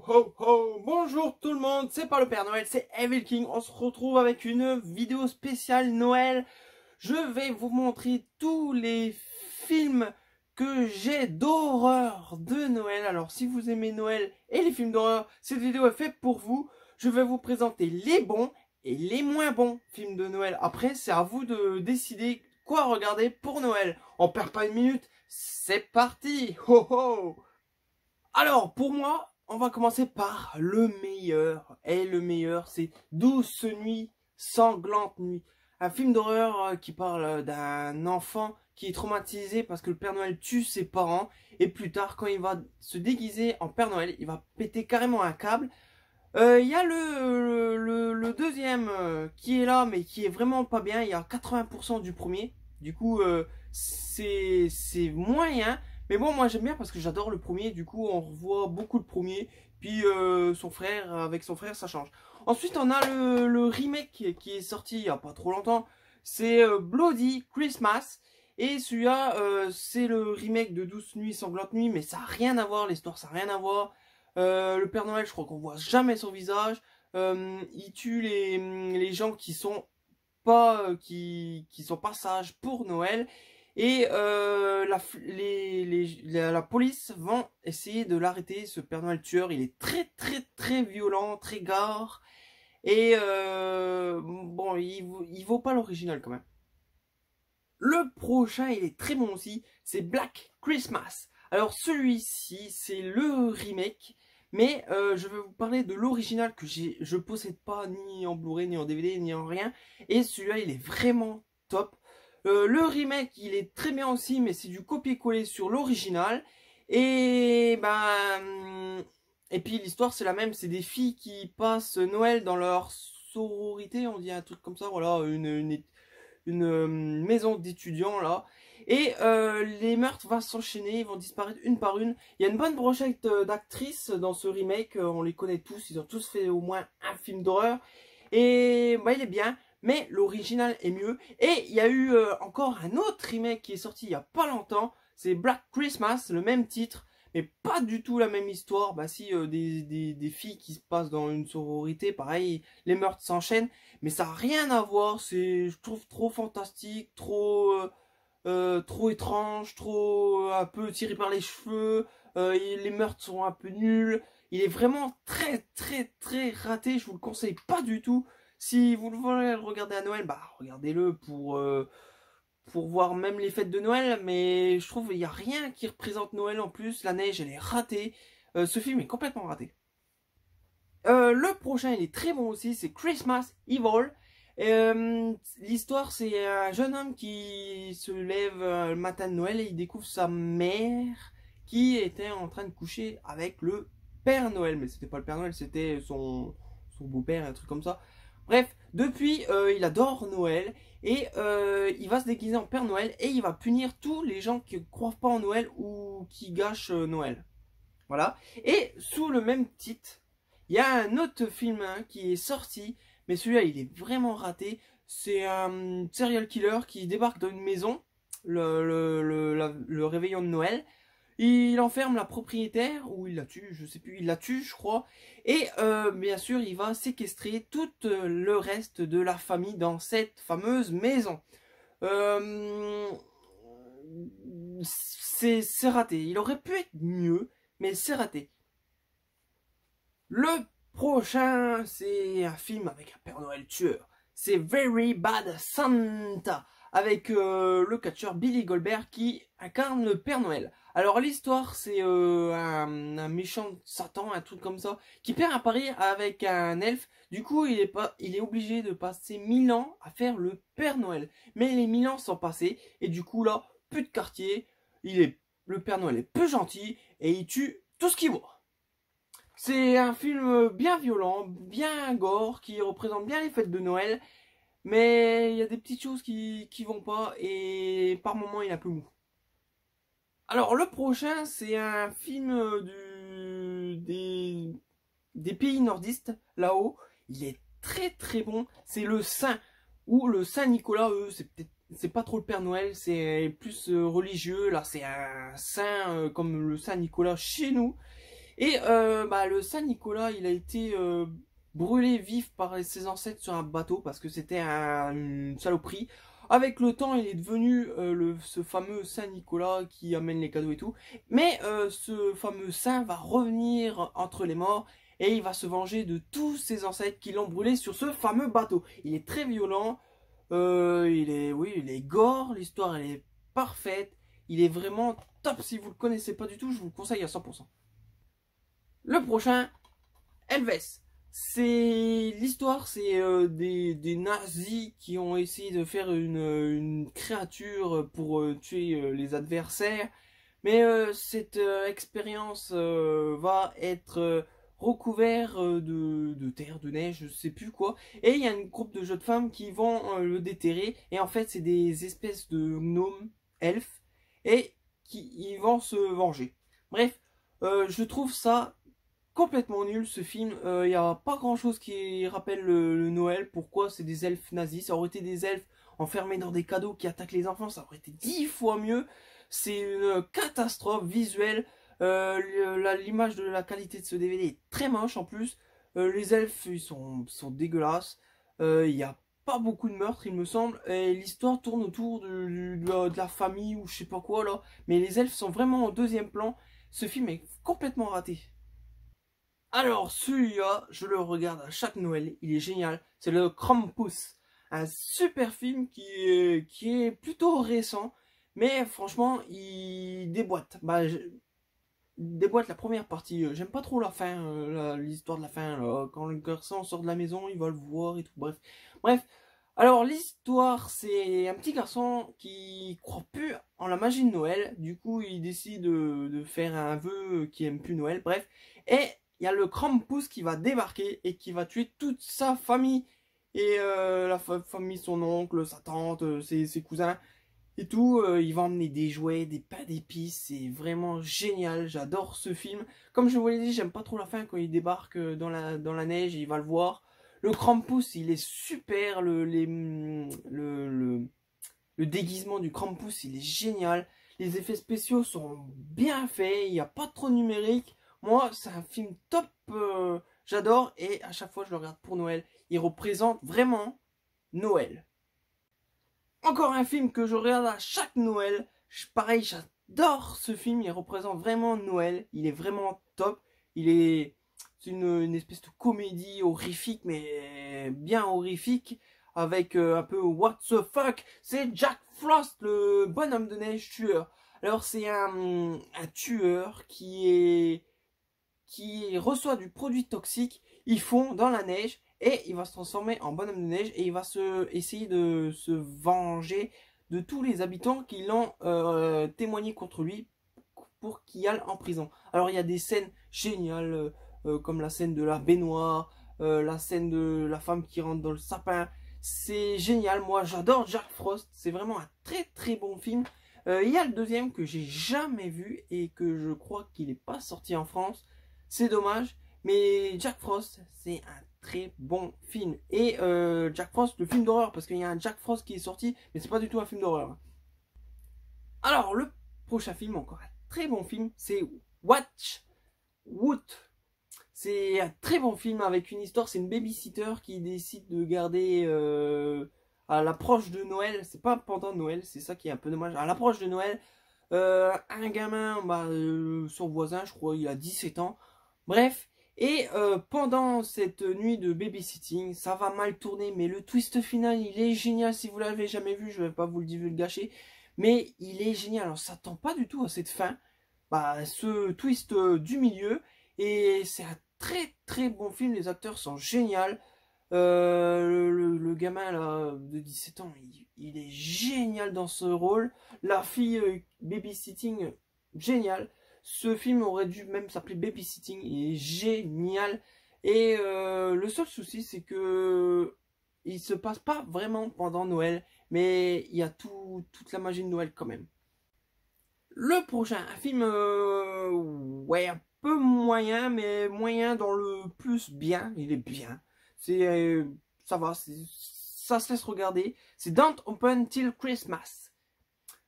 ho ho! Bonjour tout le monde, c'est pas le Père Noël, c'est Evil King. On se retrouve avec une vidéo spéciale Noël. Je vais vous montrer tous les films que j'ai d'horreur de Noël. Alors si vous aimez Noël et les films d'horreur, cette vidéo est faite pour vous. Je vais vous présenter les bons et les moins bons films de Noël. Après, c'est à vous de décider quoi regarder pour Noël. On perd pas une minute, c'est parti! Ho ho! Alors, pour moi, on va commencer par le meilleur. Et le meilleur, c'est Douce nuit, sanglante nuit. Un film d'horreur qui parle d'un enfant qui est traumatisé parce que le Père Noël tue ses parents. Et plus tard, quand il va se déguiser en Père Noël, il va péter carrément un câble. Il y a le deuxième qui est là, mais qui est vraiment pas bien. Il y a 80% du premier. Du coup, c'est moyen. Mais bon, moi j'aime bien parce que j'adore le premier. Du coup, on revoit beaucoup le premier. Puis son frère, avec son frère, ça change. Ensuite, on a le remake qui est sorti il n'y a pas trop longtemps. C'est Bloody Christmas. Et celui-là, c'est le remake de Douce Nuit, Sanglante Nuit. Mais ça n'a rien à voir, l'histoire, ça n'a rien à voir. Le Père Noël, je crois qu'on voit jamais son visage. Il tue les gens qui sont pas sages pour Noël. Et la police vont essayer de l'arrêter, ce Père Noël tueur. Il est très très très violent, très gore. Et bon, il vaut pas l'original quand même. Le prochain, il est très bon aussi, c'est Black Christmas. Alors celui-ci, c'est le remake. Mais je vais vous parler de l'original que je possède pas ni en Blu-ray, ni en DVD, ni en rien. Et celui-là, il est vraiment top. Le remake, il est très bien aussi, mais c'est du copier-coller sur l'original. Et et puis l'histoire, c'est la même. C'est des filles qui passent Noël dans leur sororité, on dit un truc comme ça. Voilà, une maison d'étudiants là. Et les meurtres vont s'enchaîner, ils vont disparaître une par une. Il y a une bonne brochette d'actrices dans ce remake, on les connaît tous, ils ont tous fait au moins un film d'horreur. Et bah, il est bien, mais l'original est mieux. Et il y a eu encore un autre remake qui est sorti il y a pas longtemps, c'est Black Christmas, le même titre, mais pas du tout la même histoire. Bah si, des filles qui se passent dans une sororité, pareil, les meurtres s'enchaînent, mais ça n'a rien à voir, c'est, je trouve, trop fantastique, trop étrange, trop un peu tiré par les cheveux, les meurtres sont un peu nuls, il est vraiment très très très raté, je vous le conseille pas du tout. Si vous voulez le regarder à Noël, bah regardez-le pour voir même les fêtes de Noël, mais je trouve qu'il n'y a rien qui représente Noël en plus, la neige elle est ratée, ce film est complètement raté. Le prochain il est très bon aussi, c'est Christmas Evil. L'histoire, c'est un jeune homme qui se lève le matin de Noël et il découvre sa mère qui était en train de coucher avec le Père Noël. Mais c'était pas le Père Noël, c'était son beau-père, un truc comme ça. Bref, depuis, il adore Noël et il va se déguiser en Père Noël et il va punir tous les gens qui ne croient pas en Noël ou qui gâchent Noël. Voilà. Et sous le même titre, il y a un autre film qui est sorti. Mais celui-là, il est vraiment raté. C'est un serial killer qui débarque dans une maison, le réveillon de Noël. Il enferme la propriétaire, ou il la tue, je sais plus, il la tue, je crois. Et bien sûr, il va séquestrer tout le reste de la famille dans cette fameuse maison. C'est raté. Il aurait pu être mieux, mais c'est raté. Le prochain, c'est un film avec un Père Noël tueur. C'est Very Bad Santa, avec le catcheur Billy Goldberg qui incarne le Père Noël. Alors l'histoire, c'est un méchant Satan, un truc comme ça, qui perd un pari avec un elfe. Du coup, il est obligé de passer 1000 ans à faire le Père Noël. Mais les 1000 ans sont passés, et du coup là, plus de quartier. Le Père Noël est peu gentil, et il tue tout ce qu'il voit. C'est un film bien violent, bien gore, qui représente bien les fêtes de Noël. Mais il y a des petites choses qui vont pas et par moments il est un peu mou. Alors le prochain, c'est un film des pays nordistes, là-haut. Il est très très bon. C'est le Saint, ou le Saint-Nicolas, c'est pas trop le Père Noël, c'est plus religieux. Là c'est un saint comme le Saint-Nicolas chez nous. Et le Saint-Nicolas, il a été brûlé vif par ses ancêtres sur un bateau parce que c'était une saloperie. Avec le temps, il est devenu ce fameux Saint-Nicolas qui amène les cadeaux et tout. Mais ce fameux saint va revenir entre les morts et il va se venger de tous ses ancêtres qui l'ont brûlé sur ce fameux bateau. Il est très violent, il est gore, l'histoire elle est parfaite. Il est vraiment top. Si vous le connaissez pas du tout, je vous le conseille à 100%. Le prochain, Elves. C'est l'histoire, c'est des nazis qui ont essayé de faire une créature pour tuer les adversaires. Mais cette expérience va être recouvert de terre, de neige, je sais plus quoi. Et il y a un groupe de jeunes femmes qui vont le déterrer. Et en fait, c'est des espèces de gnomes, elfes, et qui ils vont se venger. Bref, je trouve ça complètement nul ce film. Il n'y a pas grand chose qui rappelle le Noël. Pourquoi? C'est des elfes nazis. Ça aurait été des elfes enfermés dans des cadeaux qui attaquent les enfants. Ça aurait été 10 fois mieux. C'est une catastrophe visuelle. L'image de la qualité de ce DVD est très moche en plus. Les elfes ils sont dégueulasses. Il n'y a pas beaucoup de meurtres il me semble. Et l'histoire tourne autour de la famille ou je sais pas quoi là. Mais les elfes sont vraiment en deuxième plan. Ce film est complètement raté. Alors, celui-là, je le regarde à chaque Noël, il est génial. C'est le Krampus, un super film qui est plutôt récent, mais franchement, il déboîte. Il déboîte la première partie. J'aime pas trop la fin, l'histoire de la fin. Là. Quand le garçon sort de la maison, il va le voir et tout. Bref. Alors, l'histoire, c'est un petit garçon qui croit plus en la magie de Noël. Du coup, il décide de faire un vœu qui aime plus Noël. Bref. Et il y a le Krampus qui va débarquer et qui va tuer toute sa famille. Et la famille, son oncle, sa tante, ses cousins et tout. Il va emmener des jouets, des pains d'épices. C'est vraiment génial. J'adore ce film. Comme je vous l'ai dit, j'aime pas trop la fin quand il débarque dans la neige et il va le voir. Le Krampus, il est super. Le déguisement du Krampus, il est génial. Les effets spéciaux sont bien faits. Il n'y a pas trop de numérique. Moi, c'est un film top, j'adore et à chaque fois je le regarde pour Noël. Il représente vraiment Noël. Encore un film que je regarde à chaque Noël. Pareil, j'adore ce film, il représente vraiment Noël. Il est vraiment top. C'est une espèce de comédie horrifique, mais bien horrifique. Avec un peu what the fuck. C'est Jack Frost, le bonhomme de neige tueur. Alors c'est un tueur qui reçoit du produit toxique, il fond dans la neige et il va se transformer en bonhomme de neige et il va essayer de se venger de tous les habitants qui l'ont témoigné contre lui pour qu'il aille en prison. Alors il y a des scènes géniales comme la scène de la baignoire, la scène de la femme qui rentre dans le sapin. C'est génial, moi j'adore Jack Frost, c'est vraiment un très très bon film. Il y a le deuxième que j'ai jamais vu et que je crois qu'il n'est pas sorti en France. C'est dommage, mais Jack Frost, c'est un très bon film. Et Jack Frost, le film d'horreur, parce qu'il y a un Jack Frost qui est sorti, mais c'est pas du tout un film d'horreur. Alors, le prochain film, encore un très bon film, c'est Watch Wood. C'est un très bon film avec une histoire, c'est une babysitter qui décide de garder à l'approche de Noël, c'est pas pendant Noël, c'est ça qui est un peu dommage, à l'approche de Noël, un gamin, son voisin, je crois, il a 17 ans, bref, et pendant cette nuit de babysitting, ça va mal tourner, mais le twist final, il est génial, si vous l'avez jamais vu, je vais pas vous le gâcher, mais il est génial, on s'attend pas du tout à cette fin, ce twist du milieu, et c'est un très très bon film, les acteurs sont géniaux. Le gamin là, de 17 ans, il est génial dans ce rôle. La fille babysitting, génial. Ce film aurait dû même s'appeler Babysitting, il est génial. Et le seul souci, c'est que il se passe pas vraiment pendant Noël, mais il y a toute la magie de Noël quand même. Le prochain, un film, ouais, un peu moyen, mais moyen dans le plus bien. Il est bien. Ça va, ça se laisse regarder. C'est Don't Open Till Christmas.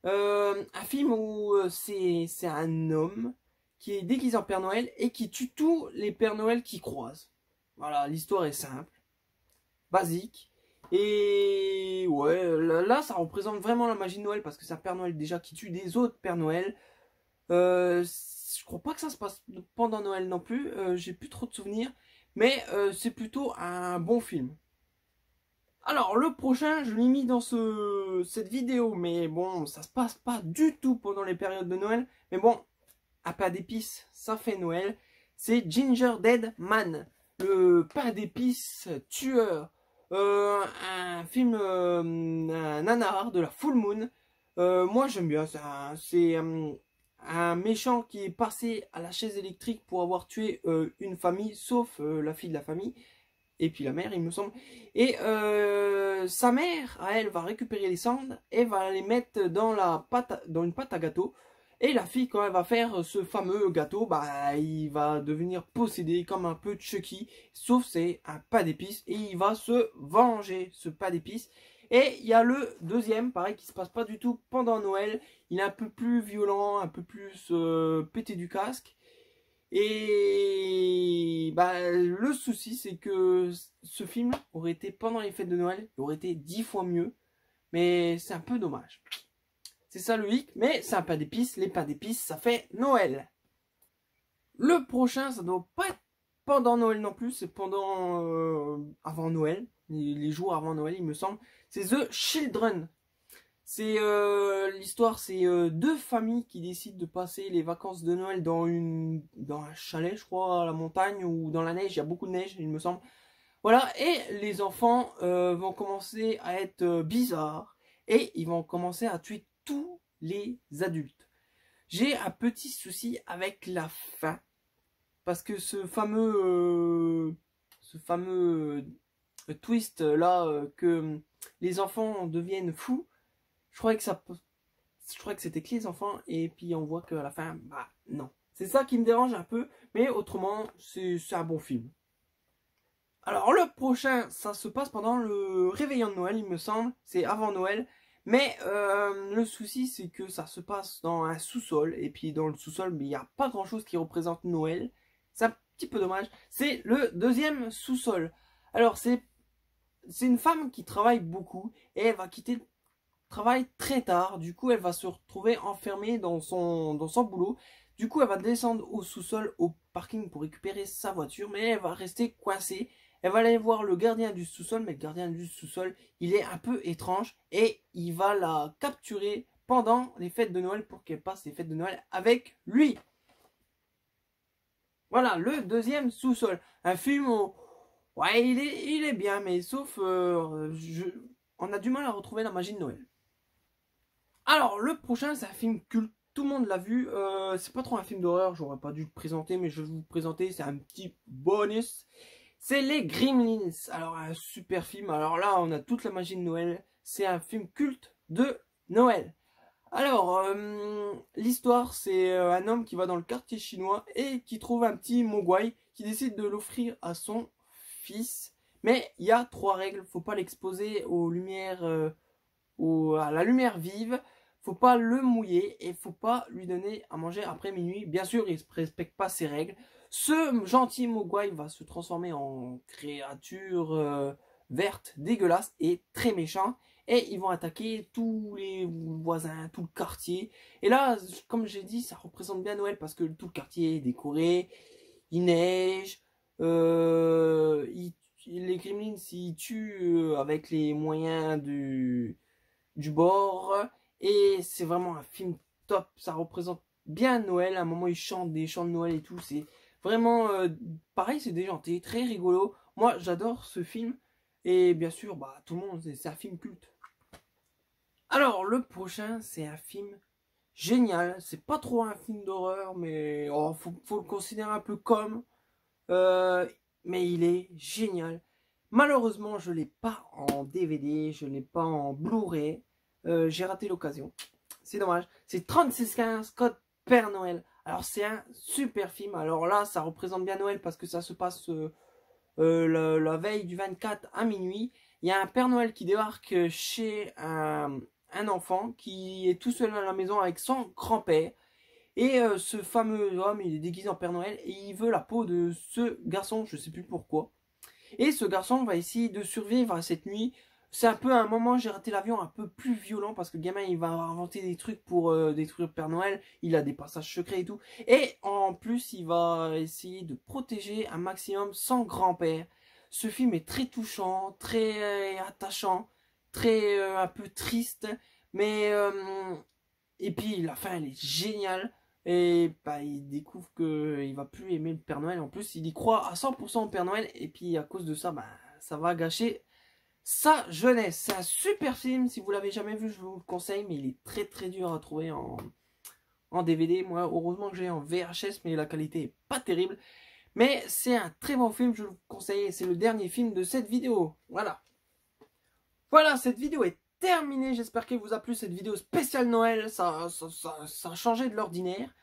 Un film où c'est un homme qui est déguisé en Père Noël et qui tue tous les Pères Noël qui croisent. Voilà, l'histoire est simple, basique. Et ouais, là, ça représente vraiment la magie de Noël parce que c'est un Père Noël déjà qui tue des autres Pères Noël. Je crois pas que ça se passe pendant Noël non plus, j'ai plus trop de souvenirs, mais c'est plutôt un bon film. Alors le prochain, je l'ai mis dans cette vidéo, mais bon, ça se passe pas du tout pendant les périodes de Noël, mais bon, un pain d'épices, ça fait Noël. C'est Ginger Dead Man, le pain d'épices tueur, un film, un nanar de la Full Moon. Moi j'aime bien ça, c'est un méchant qui est passé à la chaise électrique pour avoir tué une famille, sauf la fille de la famille, et puis la mère il me semble. Et sa mère, elle va récupérer les cendres et va les mettre dans une pâte à gâteau. Et la fille, quand elle va faire ce fameux gâteau, bah il va devenir possédé comme un peu Chucky, sauf c'est un pain d'épices et il va se venger, ce pain d'épices. Et il y a le deuxième, pareil, qui se passe pas du tout pendant Noël. Il est un peu plus violent, un peu plus pété du casque. Et bah, le souci, c'est que ce film aurait été pendant les fêtes de Noël, il aurait été 10 fois mieux. Mais c'est un peu dommage. C'est ça le hic, mais c'est un pain d'épices. Les pains d'épices, ça fait Noël. Le prochain, ça doit pas être pendant Noël non plus, c'est pendant avant Noël, les jours avant Noël, il me semble. C'est The Children. C'est l'histoire, c'est deux familles qui décident de passer les vacances de Noël dans un chalet, je crois, à la montagne ou dans la neige. Il y a beaucoup de neige, il me semble. Voilà, et les enfants vont commencer à être bizarres et ils vont commencer à tuer tous les adultes. J'ai un petit souci avec la fin parce que ce fameux twist là que les enfants deviennent fous. Je crois que c'était que les enfants et puis on voit qu'à la fin, bah non. C'est ça qui me dérange un peu, mais autrement, c'est un bon film. Alors le prochain, ça se passe pendant le réveillon de Noël, il me semble. C'est avant Noël. Mais le souci, c'est que ça se passe dans un sous-sol. Et puis dans le sous-sol, il n'y a pas grand-chose qui représente Noël. C'est un petit peu dommage. C'est le deuxième sous-sol. Alors c'est une femme qui travaille beaucoup et elle va quitter le travail très tard. Du coup, elle va se retrouver enfermée dans son boulot. Du coup, elle va descendre au sous-sol, au parking pour récupérer sa voiture. Mais elle va rester coincée. Elle va aller voir le gardien du sous-sol. Mais le gardien du sous-sol, il est un peu étrange. Et il va la capturer pendant les fêtes de Noël pour qu'elle passe les fêtes de Noël avec lui. Voilà, le deuxième sous-sol. Un film où... Ouais, il est bien, mais sauf... on a du mal à retrouver la magie de Noël. Alors, le prochain, c'est un film culte. Tout le monde l'a vu. C'est pas trop un film d'horreur. J'aurais pas dû le présenter, mais je vais vous le présenter. C'est un petit bonus. C'est les Gremlins. Alors, un super film. Alors là, on a toute la magie de Noël. C'est un film culte de Noël. Alors, l'histoire, c'est un homme qui va dans le quartier chinois et qui trouve un petit mogwai qui décide de l'offrir à son fils. Mais il y a 3 règles. Faut pas l'exposer aux lumières, à la lumière vive. Faut pas le mouiller et faut pas lui donner à manger après minuit. Bien sûr, il ne respecte pas ces règles. Ce gentil mogwai va se transformer en créature verte, dégueulasse et très méchant. Et ils vont attaquer tous les voisins, tout le quartier. Et là, comme j'ai dit, ça représente bien Noël parce que tout le quartier est décoré. Il neige. Les Gremlins, ils tuent avec les moyens du bord. Et c'est vraiment un film top. Ça représente bien Noël. À un moment, ils chantent des chants de Noël et tout. C'est vraiment pareil, c'est déjanté, très rigolo. Moi, j'adore ce film. Et bien sûr, bah, tout le monde, c'est un film culte. Alors, le prochain, c'est un film génial. C'est pas trop un film d'horreur, mais oh, faut le considérer un peu comme. Mais il est génial. Malheureusement, je l'ai pas en DVD, je l'ai pas en Blu-ray. J'ai raté l'occasion. C'est dommage. C'est 3615 Code Père Noël. Alors, c'est un super film. Alors là, ça représente bien Noël parce que ça se passe la veille du 24 à minuit. Il y a un Père Noël qui débarque chez un enfant qui est tout seul à la maison avec son grand-père. Et ce fameux homme, il est déguisé en Père Noël et il veut la peau de ce garçon, je sais plus pourquoi. Et ce garçon va essayer de survivre à cette nuit. C'est un peu un moment, j'ai raté l'avion, un peu plus violent parce que le gamin il va inventer des trucs pour détruire Père Noël. Il a des passages secrets et tout. Et en plus, il va essayer de protéger un maximum son grand-père. Ce film est très touchant, très attachant, très un peu triste. Mais et puis la fin elle est géniale. Et bah, il découvre qu'il va plus aimer le Père Noël. En plus, il y croit à 100% au Père Noël. Et puis à cause de ça, bah, ça va gâcher sa jeunesse. C'est un super film. Si vous l'avez jamais vu, je vous le conseille. Mais il est très très dur à trouver en DVD. Moi, heureusement que j'ai en VHS, mais la qualité est pas terrible. Mais c'est un très bon film, je vous le conseille. C'est le dernier film de cette vidéo. Voilà. Voilà, cette vidéo est terminée. J'espère qu'elle vous a plu, cette vidéo spéciale Noël. Ça a changé de l'ordinaire.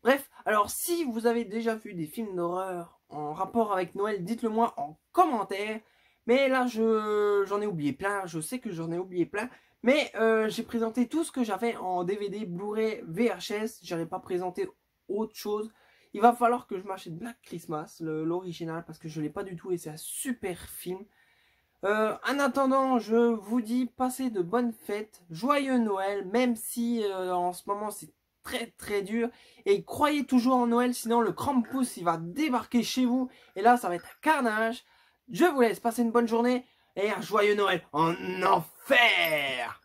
Bref, alors si vous avez déjà vu des films d'horreur en rapport avec Noël, dites-le moi en commentaire. Mais là, j'en ai oublié plein. Je sais que j'en ai oublié plein. Mais j'ai présenté tout ce que j'avais en DVD, Blu-ray, VHS. J'avais pas présenté autre chose. Il va falloir que je m'achète Black Christmas, l'original, parce que je l'ai pas du tout et c'est un super film. En attendant, je vous dis passez de bonnes fêtes, joyeux Noël, même si en ce moment c'est très très dur. Et croyez toujours en Noël, sinon le Krampus il va débarquer chez vous. Et là ça va être un carnage. Je vous laisse passer une bonne journée et un joyeux Noël en enfer.